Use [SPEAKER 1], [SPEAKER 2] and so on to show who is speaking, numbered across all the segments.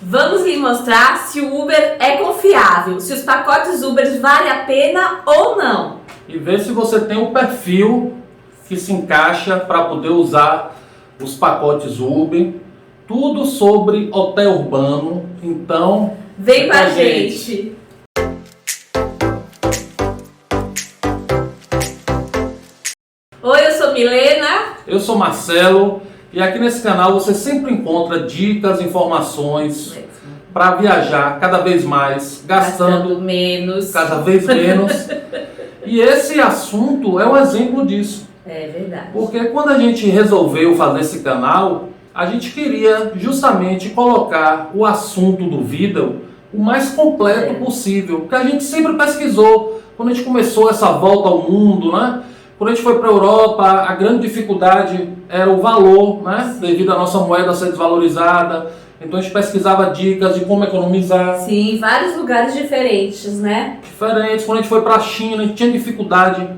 [SPEAKER 1] Vamos lhe mostrar se o Uber é confiável, se os pacotes Uber valem a pena ou não.
[SPEAKER 2] E ver se você tem um perfil que se encaixa para poder usar os pacotes Uber. Tudo sobre hotel urbano. Então,
[SPEAKER 1] vem com a gente! Oi, eu sou Milena.
[SPEAKER 2] Eu sou Marcelo. E aqui nesse canal você sempre encontra dicas, informações para viajar cada vez mais, gastando
[SPEAKER 1] menos.
[SPEAKER 2] cada vez menos. E esse assunto é um exemplo disso.
[SPEAKER 1] É verdade.
[SPEAKER 2] Porque quando a gente resolveu fazer esse canal, a gente queria justamente colocar o assunto do vídeo o mais completo possível. Porque a gente sempre pesquisou, quando a gente começou essa volta ao mundo, né? Quando a gente foi para a Europa, a grande dificuldade era o valor, né? Devido à nossa moeda ser desvalorizada. Então a gente pesquisava dicas de como economizar.
[SPEAKER 1] Sim, em vários lugares diferentes, né?
[SPEAKER 2] Diferentes. Quando a gente foi para a China, a gente tinha dificuldade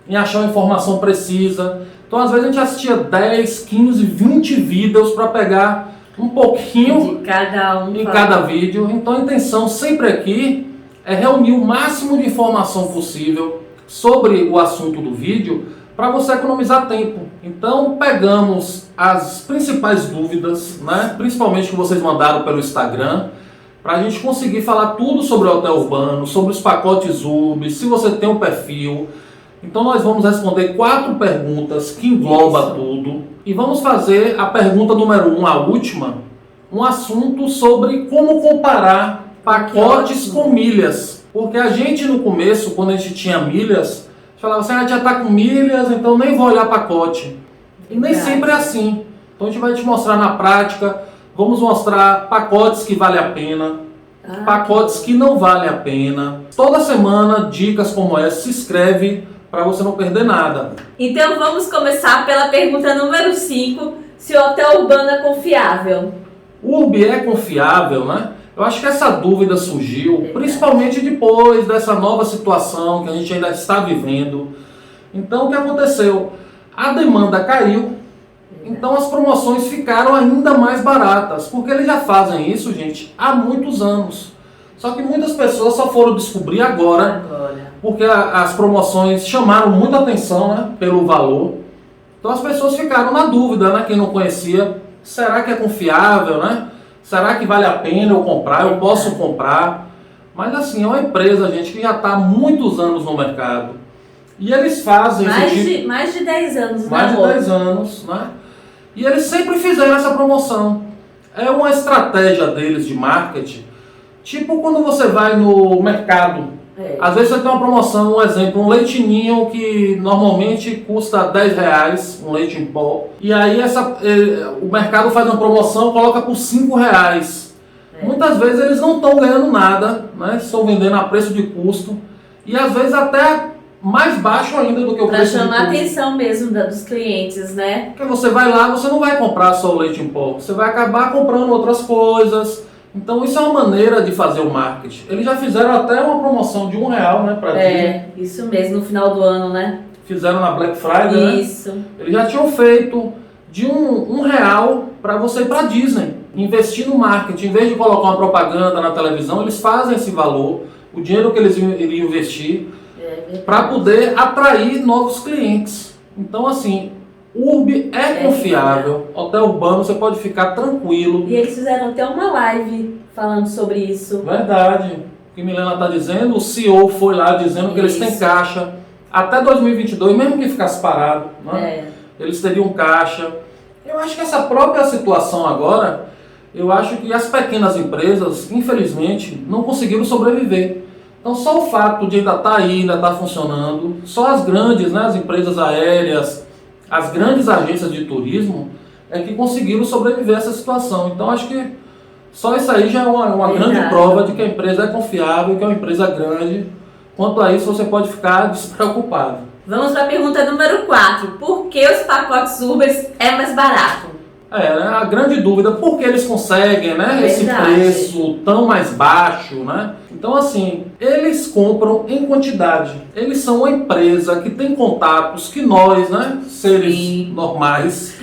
[SPEAKER 2] em achar uma informação precisa. Então às vezes a gente assistia 10, 15, 20 vídeos para pegar um pouquinho
[SPEAKER 1] de cada um
[SPEAKER 2] em cada vídeo. Então a intenção sempre aqui é reunir o máximo de informação possível sobre o assunto do vídeo para você economizar tempo. Então pegamos as principais dúvidas, né, principalmente que vocês mandaram pelo Instagram, para a gente conseguir falar tudo sobre o hotel urbano, sobre os pacotes Uber, se você tem um perfil. Então nós vamos responder 4 perguntas que engloba tudo. E vamos fazer a pergunta número 1, a última, um assunto sobre como comparar pacotes com milhas. Porque a gente no começo, quando a gente tinha milhas, a gente falava assim, já está com milhas, então nem vou olhar pacote. E nem sempre é assim. Então a gente vai te mostrar na prática, vamos mostrar pacotes que valem a pena, pacotes que não valem a pena. Toda semana, dicas como essa, se inscreve para você não perder nada.
[SPEAKER 1] Então vamos começar pela pergunta número 5, se o hotel urbano é confiável.
[SPEAKER 2] O Uber é confiável, né? Eu acho que essa dúvida surgiu, principalmente depois dessa nova situação que a gente ainda está vivendo. Então, o que aconteceu? A demanda caiu, então as promoções ficaram ainda mais baratas, porque eles já fazem isso, gente, há muitos anos. Só que muitas pessoas só foram descobrir agora, porque as promoções chamaram muita atenção, né, pelo valor. Então as pessoas ficaram na dúvida, né, quem não conhecia, será que é confiável, né? Será que vale a pena eu comprar? Eu posso comprar? Mas assim, é uma empresa, gente, que já está há muitos anos no mercado. E eles fazem
[SPEAKER 1] mais de 10 anos,
[SPEAKER 2] mais de 10 anos, né? E eles sempre fizeram essa promoção. É uma estratégia deles de marketing. Tipo quando você vai no mercado. Às vezes você tem uma promoção, um exemplo, um leite ninho que normalmente custa R$10, um leite em pó. E aí o mercado faz uma promoção, coloca por R$5. Muitas vezes eles não estão ganhando nada, né? Estão vendendo a preço de custo. E às vezes até mais baixo ainda do que o preço de custo.
[SPEAKER 1] Para chamar a atenção mesmo dos clientes, né?
[SPEAKER 2] Porque você vai lá, você não vai comprar só o leite em pó. Você vai acabar comprando outras coisas. Então isso é uma maneira de fazer o marketing. Eles já fizeram até uma promoção de R$1, né, para Disney.
[SPEAKER 1] Isso mesmo, no final do ano, né?
[SPEAKER 2] Fizeram na Black Friday,
[SPEAKER 1] isso.
[SPEAKER 2] Né? Eles já tinham feito de R$1 para você ir para Disney, investir no marketing. Em vez de colocar uma propaganda na televisão, eles fazem esse valor, o dinheiro que eles iriam investir, para poder atrair novos clientes. Então assim, Uber é confiável, hotel urbano você pode ficar tranquilo.
[SPEAKER 1] E eles fizeram até uma live falando sobre isso.
[SPEAKER 2] Verdade. O que a Milena está dizendo, o CEO foi lá dizendo que eles têm caixa até 2022, mesmo que ficasse parado, né? Eles teriam caixa. Eu acho que essa própria situação agora, eu acho que as pequenas empresas, infelizmente, não conseguiram sobreviver. Então só o fato de ainda estar aí, ainda estar funcionando, só as grandes, né, as empresas aéreas, as grandes agências de turismo é que conseguiram sobreviver a essa situação. Então acho que só isso aí já é uma grande prova de que a empresa é confiável, que é uma empresa grande. Quanto a isso você pode ficar despreocupado.
[SPEAKER 1] Vamos para a pergunta número 4. Por que os pacotes Uber é mais barato?
[SPEAKER 2] Né, a grande dúvida, por que eles conseguem, né, esse preço tão mais baixo, né? Então, assim, eles compram em quantidade. Eles são uma empresa que tem contatos que nós, né, seres normais,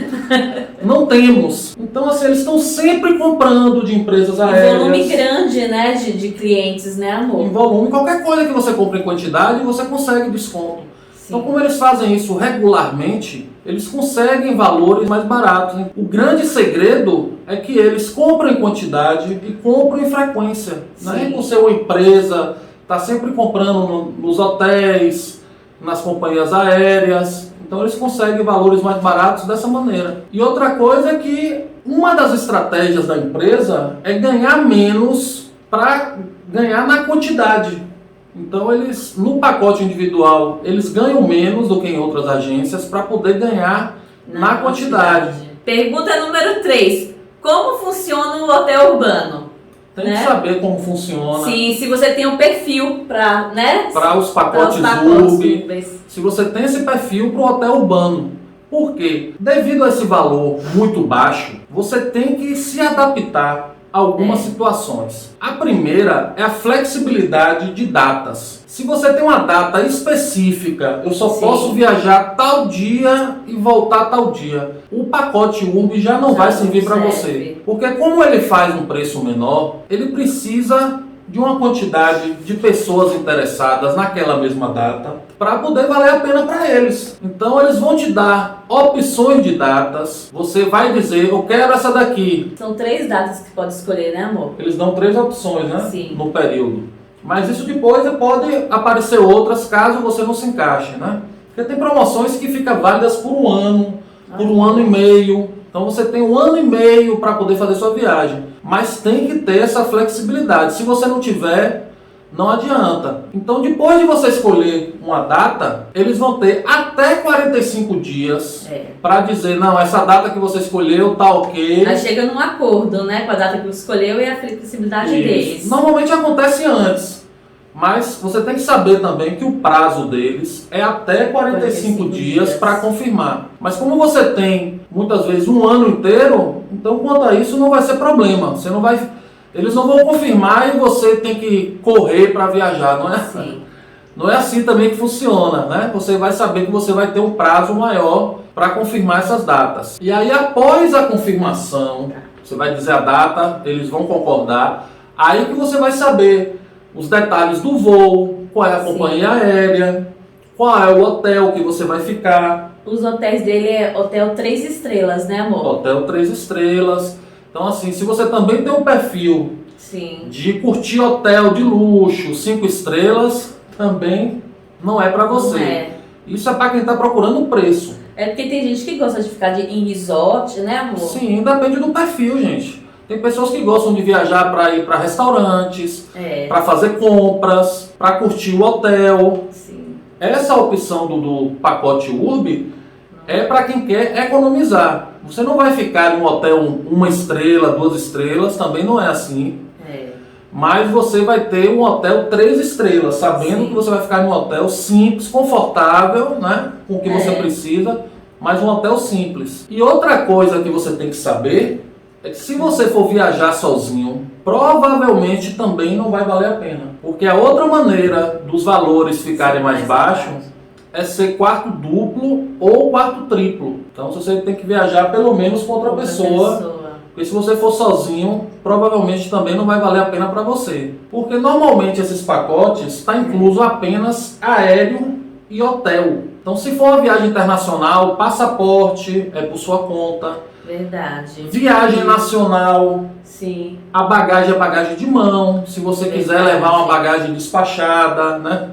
[SPEAKER 2] não temos. Então, assim, eles estão sempre comprando de empresas aéreas.
[SPEAKER 1] Em volume grande, né, de clientes, né, amor?
[SPEAKER 2] Em volume, qualquer coisa que você compra em quantidade, você consegue desconto.
[SPEAKER 1] Sim.
[SPEAKER 2] Então, como eles fazem isso regularmente, eles conseguem valores mais baratos, né? O grande segredo é que eles compram em quantidade e compram em frequência. Né? Por ser uma empresa, está sempre comprando nos hotéis, nas companhias aéreas. Então eles conseguem valores mais baratos dessa maneira. E outra coisa é que uma das estratégias da empresa é ganhar menos para ganhar na quantidade. Então eles, no pacote individual, eles ganham menos do que em outras agências para poder ganhar na quantidade.
[SPEAKER 1] Pergunta número 3. Como funciona o hotel urbano?
[SPEAKER 2] Tem que saber como funciona.
[SPEAKER 1] Sim, se você tem um perfil para, né?
[SPEAKER 2] Para os pacotes URB. Se você tem esse perfil para o hotel urbano. Por quê? Devido a esse valor muito baixo, você tem que se adaptar algumas situações. A primeira é a flexibilidade de datas. Se você tem uma data específica, eu só posso viajar tal dia e voltar tal dia, o pacote URB já não vai servir para você. Porque como ele faz um preço menor, ele precisa de uma quantidade de pessoas interessadas naquela mesma data para poder valer a pena para eles. Então eles vão te dar opções de datas. Você vai dizer, eu quero essa daqui.
[SPEAKER 1] São 3 datas que pode escolher, né, amor?
[SPEAKER 2] Eles dão 3 opções, né?
[SPEAKER 1] Sim.
[SPEAKER 2] No período. Mas isso depois pode aparecer outras caso você não se encaixe, né? Porque tem promoções que ficam válidas por um ano, por um ano e meio. Então você tem 1 ano e meio para poder fazer sua viagem. Mas tem que ter essa flexibilidade. Se você não tiver, não adianta. Então depois de você escolher uma data, eles vão ter até 45 dias para dizer, não, essa data que você escolheu tá ok.
[SPEAKER 1] Aí chega num acordo, né, com a data que você escolheu e a flexibilidade deles.
[SPEAKER 2] Normalmente acontece antes. Mas você tem que saber também que o prazo deles é até 45 dias para confirmar. Mas como você tem muitas vezes um ano inteiro, então quanto a isso não vai ser problema. Você não vai, eles não vão confirmar e você tem que correr para viajar, não é?
[SPEAKER 1] Sim.
[SPEAKER 2] Não é assim também que funciona, né? Você vai saber que você vai ter um prazo maior para confirmar essas datas. E aí após a confirmação, você vai dizer a data, eles vão concordar, aí que você vai saber os detalhes do voo, qual é a companhia aérea, qual é o hotel que você vai ficar.
[SPEAKER 1] Os hotéis dele é hotel 3 estrelas, né, amor?
[SPEAKER 2] Hotel 3 estrelas. Então, assim, se você também tem um perfil de curtir hotel de luxo, 5 estrelas, também não é para você.
[SPEAKER 1] Não é.
[SPEAKER 2] Isso é para quem está procurando preço.
[SPEAKER 1] É porque tem gente que gosta de ficar em resort, né, amor?
[SPEAKER 2] Sim, depende do perfil, gente. Tem pessoas que gostam de viajar para ir para restaurantes, para fazer compras, para curtir o hotel.
[SPEAKER 1] Sim.
[SPEAKER 2] Essa opção do pacote URB é para quem quer economizar. Você não vai ficar em um hotel 1 estrela, 2 estrelas, também não é assim. Mas você vai ter um hotel 3 estrelas, sabendo que você vai ficar em um hotel simples, confortável, né, com o que você precisa, mas um hotel simples. E outra coisa que você tem que saber é que se você for viajar sozinho, provavelmente também não vai valer a pena. Porque a outra maneira dos valores ficarem mais baixos é ser quarto duplo ou quarto triplo. Então você tem que viajar pelo menos com outra pessoa. Porque se você for sozinho, provavelmente também não vai valer a pena para você. Porque normalmente esses pacotes está incluso apenas aéreo e hotel. Então se for uma viagem internacional, passaporte é por sua conta.
[SPEAKER 1] Verdade.
[SPEAKER 2] Viagem nacional.
[SPEAKER 1] Sim.
[SPEAKER 2] A bagagem é bagagem de mão. Se você quiser levar uma bagagem despachada, né?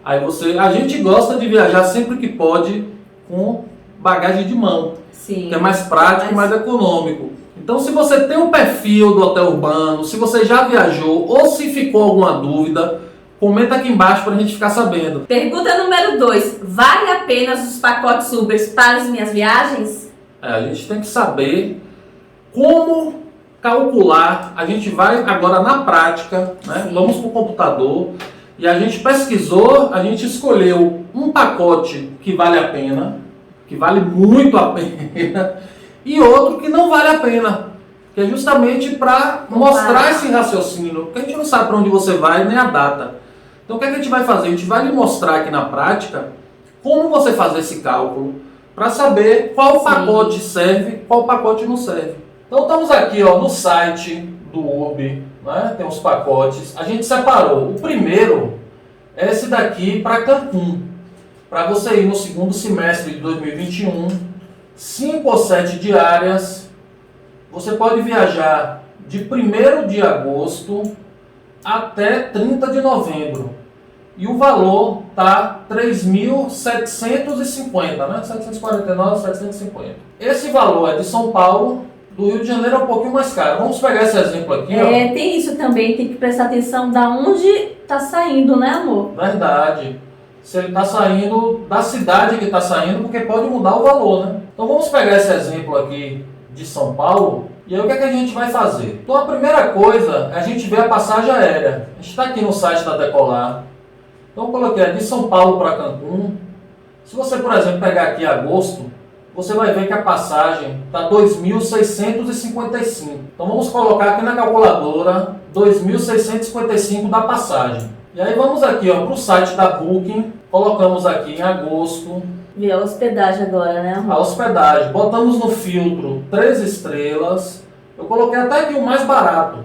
[SPEAKER 2] Aí a gente gosta de viajar sempre que pode com bagagem de mão.
[SPEAKER 1] Sim.
[SPEAKER 2] Que é mais prático e mais econômico. Então se você tem um perfil do hotel urbano, se você já viajou ou se ficou alguma dúvida, comenta aqui embaixo para a gente ficar sabendo.
[SPEAKER 1] Pergunta número 2. Vale a pena os pacotes Uber para as minhas viagens?
[SPEAKER 2] A gente tem que saber como calcular. A gente vai agora na prática, né? Vamos para o computador e a gente pesquisou, a gente escolheu um pacote que vale a pena, que vale muito a pena, e outro que não vale a pena, que é justamente para mostrar esse raciocínio, porque a gente não sabe para onde você vai nem a data. Então o que a gente vai fazer? A gente vai lhe mostrar aqui na prática como você fazer esse cálculo para saber qual pacote serve, qual pacote não serve. Então estamos aqui no site do URB, né? Tem os pacotes. A gente separou. O primeiro é esse daqui para Cancún, para você ir no segundo semestre de 2021, 5 ou 7 diárias. Você pode viajar de 1º de agosto até 30 de novembro. E o valor tá 3.750, né? 749, 750. Esse valor é de São Paulo, do Rio de Janeiro é um pouquinho mais caro. Vamos pegar esse exemplo aqui,
[SPEAKER 1] Tem isso também, tem que prestar atenção da onde tá saindo, né, amor?
[SPEAKER 2] Verdade. Se ele tá saindo da cidade que tá saindo, porque pode mudar o valor, né? Então vamos pegar esse exemplo aqui de São Paulo. E aí o que é que a gente vai fazer? Então a primeira coisa é a gente ver a passagem aérea. A gente está aqui no site da Decolar. Então eu coloquei de São Paulo para Cancún. Se você, por exemplo, pegar aqui agosto, você vai ver que a passagem está 2.655. Então vamos colocar aqui na calculadora 2.655 da passagem. E aí vamos aqui para o site da Booking, colocamos aqui em agosto.
[SPEAKER 1] Ver a hospedagem agora, né, amor?
[SPEAKER 2] A hospedagem, botamos no filtro 3 estrelas. Eu coloquei até aqui o mais barato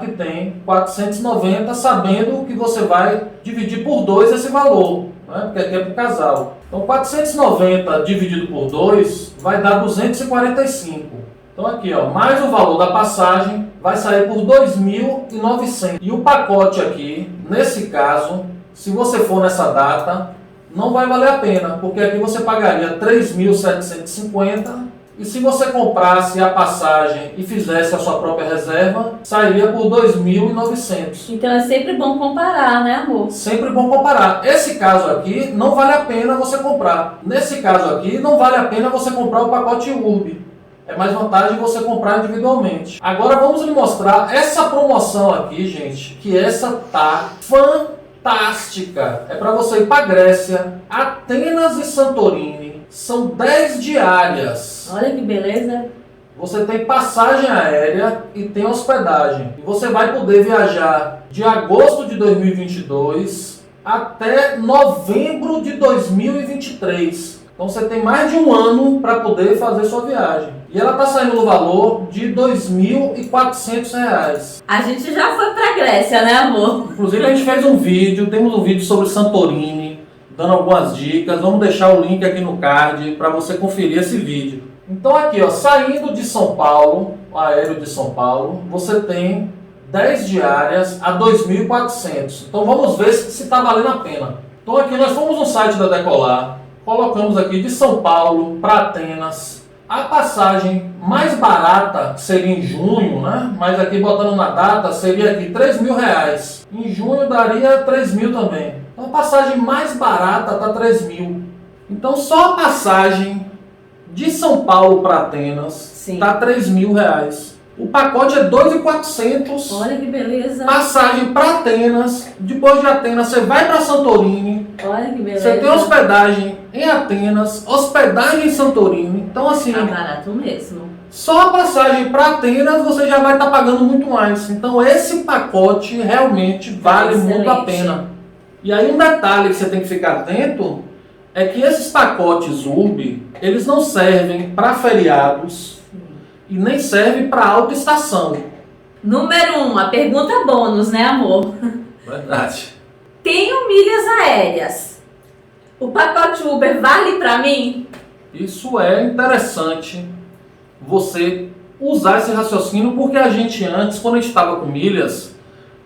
[SPEAKER 2] que tem, 490, sabendo que você vai dividir por 2 esse valor, né? Porque aqui é para o casal. Então 490 dividido por 2 vai dar 245. Então aqui, mais o valor da passagem vai sair por 2.900. E o pacote aqui, nesse caso, se você for nessa data, não vai valer a pena, porque aqui você pagaria 3.750 e se você comprasse a passagem e fizesse a sua própria reserva, sairia por 2.900.
[SPEAKER 1] Então é sempre bom comparar, né, amor?
[SPEAKER 2] Sempre bom comparar. Esse caso aqui não vale a pena você comprar. Nesse caso aqui não vale a pena você comprar o pacote URB. É mais vantagem você comprar individualmente. Agora vamos lhe mostrar essa promoção aqui, gente, que essa tá fantástica. É para você ir para Grécia, Atenas e Santorini. São 10 diárias.
[SPEAKER 1] Olha que beleza.
[SPEAKER 2] Você tem passagem aérea e tem hospedagem. E você vai poder viajar de agosto de 2022 até novembro de 2023. Então você tem mais de um ano para poder fazer sua viagem. E ela está saindo no valor de R$ 2.400.
[SPEAKER 1] A gente já foi para Grécia, né, amor?
[SPEAKER 2] Inclusive a gente fez um vídeo, temos um vídeo sobre Santorini, dando algumas dicas. Vamos deixar o link aqui no card para você conferir esse vídeo. Então aqui, saindo de São Paulo, o aéreo de São Paulo, você tem 10 diárias a 2.400. Então vamos ver se está valendo a pena. Então aqui nós fomos no site da Decolar, colocamos aqui de São Paulo para Atenas. A passagem mais barata seria em junho, né? Mas aqui botando na data seria aqui R$3.000. Em junho daria 3.000 também. Então a passagem mais barata está 3.000. Então só a passagem de São Paulo para Atenas está R$3.000. O pacote é 2.400.
[SPEAKER 1] Olha que beleza.
[SPEAKER 2] Passagem para Atenas. Depois de Atenas você vai para Santorini.
[SPEAKER 1] Olha que beleza.
[SPEAKER 2] Você tem hospedagem em Atenas, hospedagem em Santorini. Então assim,
[SPEAKER 1] tá barato mesmo.
[SPEAKER 2] Só a passagem para Atenas você já vai estar pagando muito mais. Então esse pacote realmente vale muito a pena. E aí um detalhe que você tem que ficar atento é que esses pacotes URB, eles não servem para feriados e nem servem para alta estação.
[SPEAKER 1] Número 1, a pergunta bônus, né, amor?
[SPEAKER 2] Verdade.
[SPEAKER 1] Tenho milhas aéreas. O pacote Uber vale para mim?
[SPEAKER 2] Isso é interessante você usar esse raciocínio, porque a gente antes, quando a gente estava com milhas,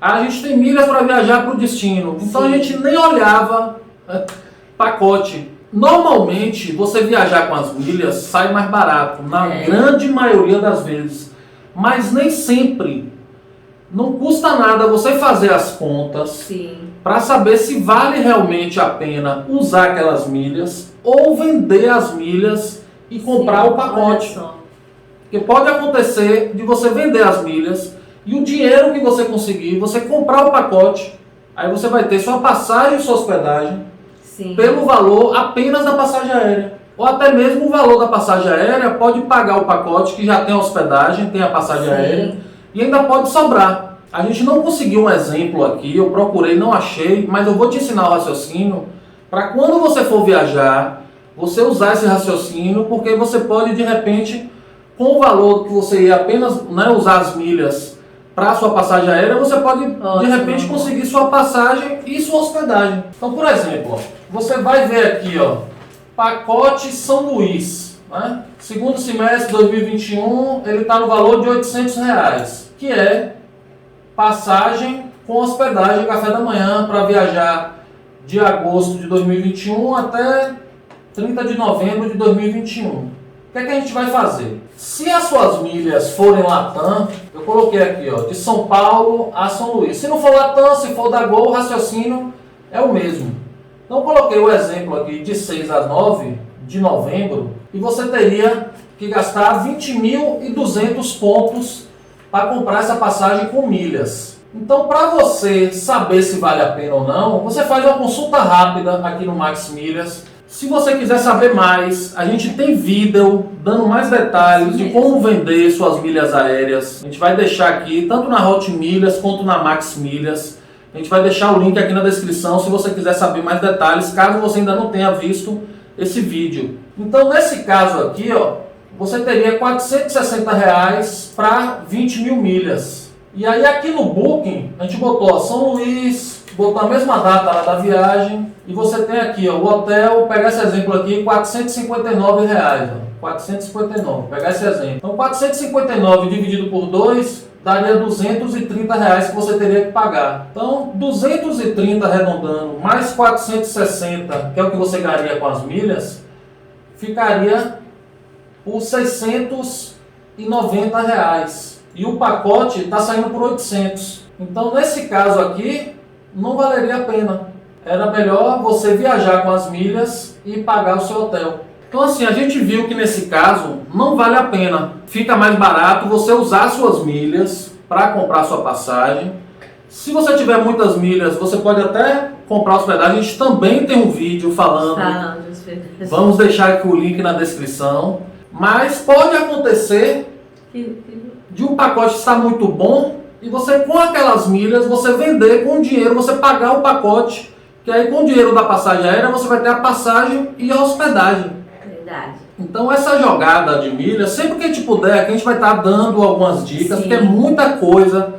[SPEAKER 2] a gente tem milhas para viajar para o destino. Então a gente nem olhava pacote. Normalmente, você viajar com as milhas sai mais barato, na grande maioria das vezes. Mas nem sempre. Não custa nada você fazer as contas para saber se vale realmente a pena usar aquelas milhas ou vender as milhas e comprar o pacote. Porque pode acontecer de você vender as milhas e o dinheiro que você conseguir, você comprar o pacote, aí você vai ter sua passagem e sua hospedagem pelo valor apenas da passagem aérea. ou até mesmo o valor da passagem aérea, pode pagar o pacote que já tem a hospedagem, tem a passagem aérea, e ainda pode sobrar. A gente não conseguiu um exemplo aqui, eu procurei, não achei, mas eu vou te ensinar o raciocínio para quando você for viajar, você usar esse raciocínio, porque você pode de repente, com o valor que você ia apenas, né, usar as milhas para a sua passagem aérea, você pode de repente conseguir sua passagem e sua hospedagem. Então, por exemplo, ó, você vai ver aqui, ó, pacote São Luís, né? Segundo semestre de 2021, ele está no valor de R$800, que é passagem com hospedagem, café da manhã, para viajar de agosto de 2021 até 30 de novembro de 2021. O que é que a gente vai fazer? Se as suas milhas forem Latam, eu coloquei aqui, ó, de São Paulo a São Luís. Se não for Latam, se for da Gol, o raciocínio é o mesmo. Então eu coloquei o exemplo aqui de 6 a 9 de novembro e você teria que gastar 20.200 pontos para comprar essa passagem com milhas. Então, para você saber se vale a pena ou não, você faz uma consulta rápida aqui no Max Milhas. Se você quiser saber mais, a gente tem vídeo dando mais detalhes de como vender suas milhas aéreas. A gente vai deixar aqui, tanto na Hot Milhas quanto na Max Milhas. A gente vai deixar o link aqui na descrição se você quiser saber mais detalhes, caso você ainda não tenha visto esse vídeo. Então, nesse caso aqui, ó, você teria R$460 para 20 mil milhas. E aí aqui no Booking, a gente botou ó, São Luís, botou a mesma data lá da viagem, e você tem aqui ó, o hotel, pegar esse exemplo aqui, R$459, ó, 459, pegar esse exemplo. Então 459 dividido por 2 daria R$230 que você teria que pagar. Então 230 arredondando, mais 460, que é o que você ganharia com as milhas, ficaria por R$690. E o pacote está saindo por 800. Então, nesse caso aqui, não valeria a pena. Era melhor você viajar com as milhas e pagar o seu hotel. Então, assim, a gente viu que nesse caso não vale a pena. Fica mais barato você usar suas milhas para comprar sua passagem. Se você tiver muitas milhas, você pode até comprar hospedagem. A gente também tem um vídeo falando. Vamos deixar aqui o link na descrição. Mas pode acontecer de um pacote estar muito bom e você com aquelas milhas, você vender com dinheiro, você pagar o pacote, que aí com o dinheiro da passagem aérea você vai ter a passagem e a hospedagem.
[SPEAKER 1] Verdade.
[SPEAKER 2] Então essa jogada de milhas, sempre que a gente puder, aqui a gente vai estar dando algumas dicas, porque é muita coisa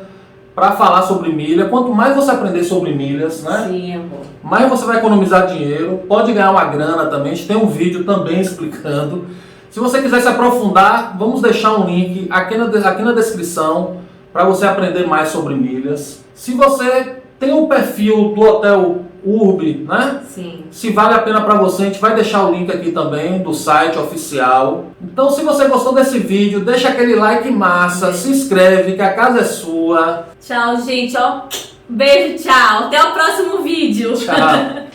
[SPEAKER 2] para falar sobre milha. Quanto mais você aprender sobre milhas, né?
[SPEAKER 1] Sim, amor.
[SPEAKER 2] Mais você vai economizar dinheiro, pode ganhar uma grana também. A gente tem um vídeo também explicando. Se você quiser se aprofundar, vamos deixar um link aqui na descrição para você aprender mais sobre milhas. Se você tem um perfil do Hotel Urb, né?
[SPEAKER 1] Sim.
[SPEAKER 2] Se vale a pena para você, a gente vai deixar o link aqui também do site oficial. Então, se você gostou desse vídeo, deixa aquele like massa, se inscreve que a casa é sua.
[SPEAKER 1] Tchau, gente, ó. Beijo, tchau. Até o próximo vídeo.
[SPEAKER 2] Tchau.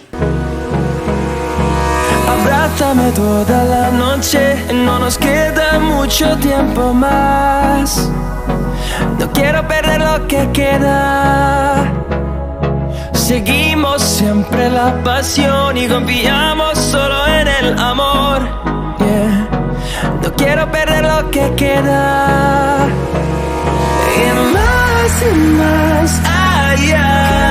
[SPEAKER 3] Abrázame toda la noche, no nos queda mucho tiempo más. No quiero perder lo que queda. Seguimos siempre la pasión y confiamos solo en el amor. Yeah. No quiero perder lo que queda. Y más allá.